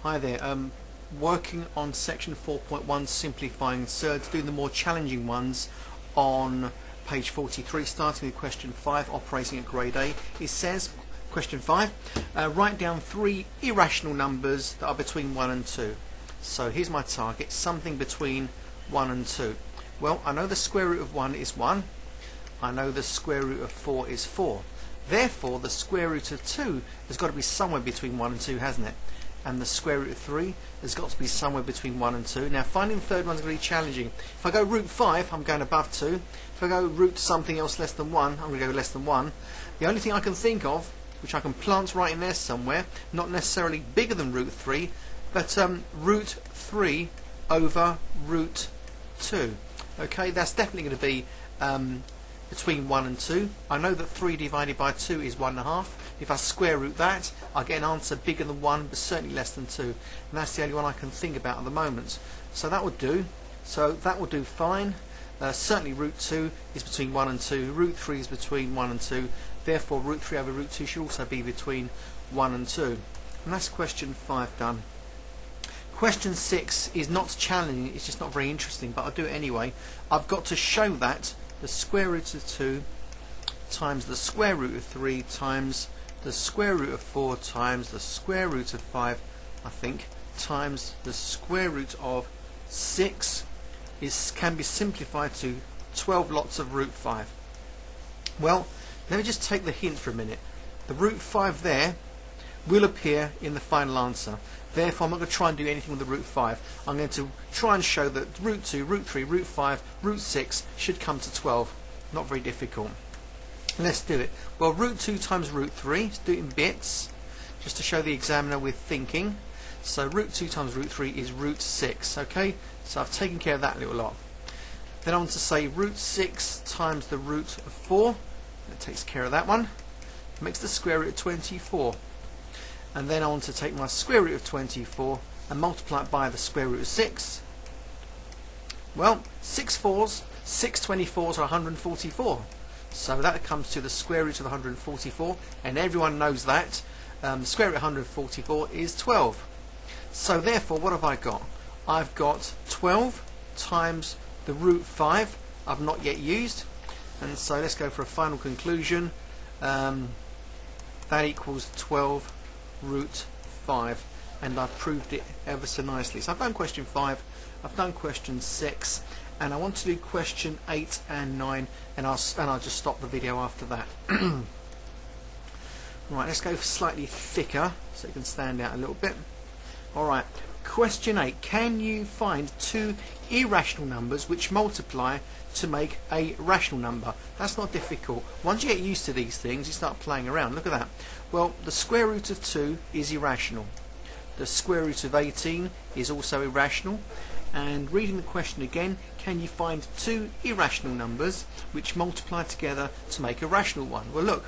Hi there. Working on section 4.1, simplifying surds, doing the more challenging ones on page 43, starting with question 5, operating at grade A. It says, question 5, write down 3 irrational numbers that are between 1 and 2. So here's my target, something between 1 and 2. Well, I know the square root of 1 is 1. I know the square root of 4 is 4. Therefore, the square root of 2 has got to be somewhere between 1 and 2, hasn't it? And the square root of 3 has got to be somewhere between 1 and 2. Now, finding the third one's going to be challenging. If I go root 5, I'm going above 2. If I go root something else less than 1, I'm going to go less than 1. The only thing I can think of, which I can plant right in there somewhere, not necessarily bigger than root 3, but root 3 over root 2. Okay, that's definitely going to be between 1 and 2. I know that 3 divided by 2 is 1.5. If I square root that, I get an answer bigger than 1, but certainly less than 2. And that's the only one I can think about at the moment. So that would do. So that will do fine. Certainly root 2 is between 1 and 2. Root 3 is between 1 and 2. Therefore, root 3 over root 2 should also be between 1 and 2. And that's question 5 done. Question 6 is not challenging, it's just not very interesting, but I'll do it anyway. I've got to show that the square root of 2 times the square root of 3 times the square root of 4 times the square root of 5, I think, times the square root of 6 can be simplified to 12 lots of root 5. Well, let me just take the hint for a minute. The root 5 there will appear in the final answer. Therefore, I'm not going to try and do anything with the root 5. I'm going to try and show that root 2, root 3, root 5, root 6 should come to 12. Not very difficult. Let's do it. Well, root 2 times root 3, let's do it in bits, just to show the examiner we're thinking. So root 2 times root 3 is root 6, okay? So I've taken care of that little lot. Then I want to say root 6 times the root of 4. That takes care of that one. Makes the square root of 24. And then I want to take my square root of 24 and multiply it by the square root of 6. Well, 6 24s are 144. So that comes to the square root of 144, and everyone knows that. The square root of 144 is 12. So therefore, what have I got? I've got 12 times the root 5 I've not yet used. And so let's go for a final conclusion. That equals 12 root 5, and I've proved it ever so nicely. So I've done question 5, I've done question 6, and I want to do question 8 and 9, and I'll just stop the video after that. Right, let's go slightly thicker so it can stand out a little bit. Alright, question 8. Can you find 2 irrational numbers which multiply to make a rational number? That's not difficult. Once you get used to these things, you start playing around. Look at that. Well, the square root of 2 is irrational. The square root of 18 is also irrational. And reading the question again, can you find 2 irrational numbers which multiply together to make a rational one? Well, look,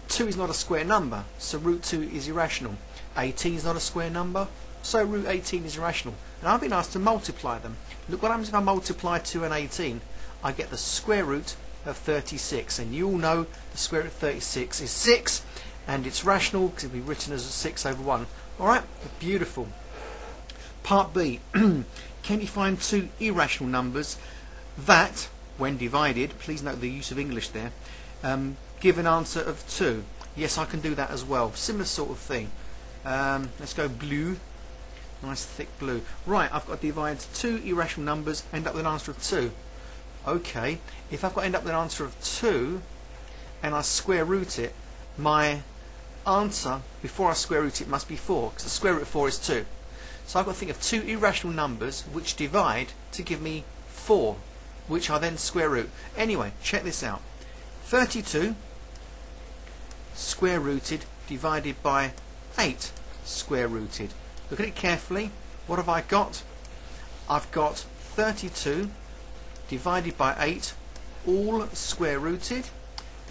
2 is not a square number, so root 2 is irrational. 18 is not a square number, so root 18 is irrational. And I've been asked to multiply them. Look what happens if I multiply 2 and 18. I get the square root of 36, and you all know the square root of 36 is 6, and it's rational because it will be written as 6 over 1. Alright, beautiful. Part B. Can you find 2 irrational numbers that, when divided, please note the use of English there, give an answer of 2? Yes, I can do that as well. Similar sort of thing. Let's go blue. Nice thick blue. Right, I've got to divide 2 irrational numbers, end up with an answer of 2. Okay, if I've got to end up with an answer of 2 and I square root it, my answer before I square root it must be 4, because the square root of 4 is 2. So I've got to think of 2 irrational numbers which divide to give me 4, which I then square root. Anyway, check this out. 32 square rooted divided by 8 square rooted. Look at it carefully. What have I got? I've got 32 divided by 8 all square rooted.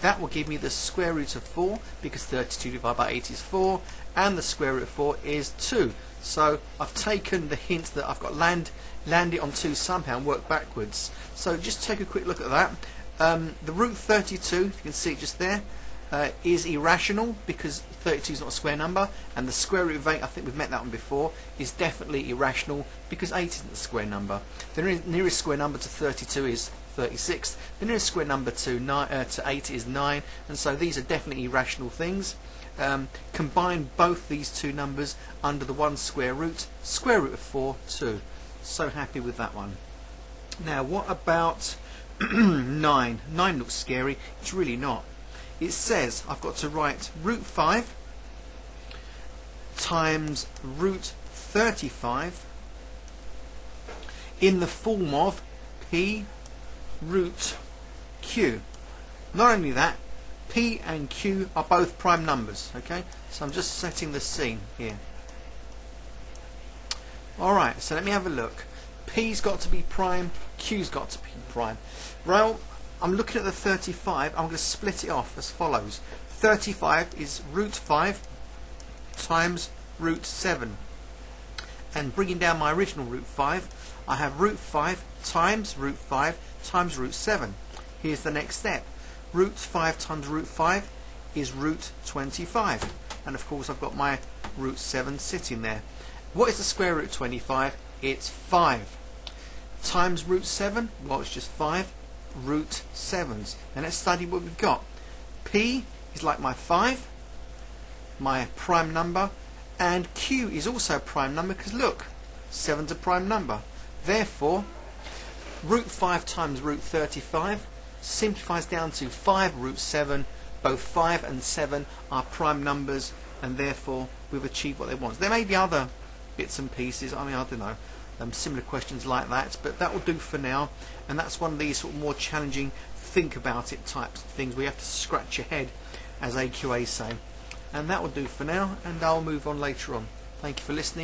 That will give me the square root of 4, because 32 divided by 8 is 4, and the square root of 4 is 2. So I've taken the hint that I've got land it on 2 somehow and work backwards. So just take a quick look at that. The root 32, if you can see it just there, is irrational because 32 is not a square number, and the square root of 8, I think we've met that one before, is definitely irrational because 8 isn't a square number. The nearest square number to 32 is 36. The nearest square number to 8 is 9, and so these are definitely irrational things. Combine both these two numbers under the one square root of 4, 2. So happy with that one. Now what about 9? 9 looks scary. It's really not. It says I've got to write root 5 times root 35 in the form of p root q. Not only that, p and q are both prime numbers. Okay, so I'm just setting the scene here. Alright, so let me have a look. P's got to be prime, Q's got to be prime. Well, I'm looking at the 35, I'm going to split it off as follows. 35 is root 5 times root 7. And bringing down my original root 5, I have root 5 times root 5 times root 7. Here's the next step. Root 5 times root 5 is root 25. And of course I've got my root 7 sitting there. What is the square root of 25? It's 5. Times root 7, well, it's just 5 root 7s. And let's study what we've got. P is like my 5, my prime number, and Q is also a prime number because look, 7's a prime number. Therefore, root 5 times root 35 simplifies down to 5 root 7. Both 5 and 7 are prime numbers, and therefore we've achieved what they want. There may be other bits and pieces, I mean, I don't know, similar questions like that, but that will do for now. And that's one of these sort of more challenging think about it types of things where you have to scratch your head, as AQA say. And that will do for now, and I'll move on later on. Thank you for listening.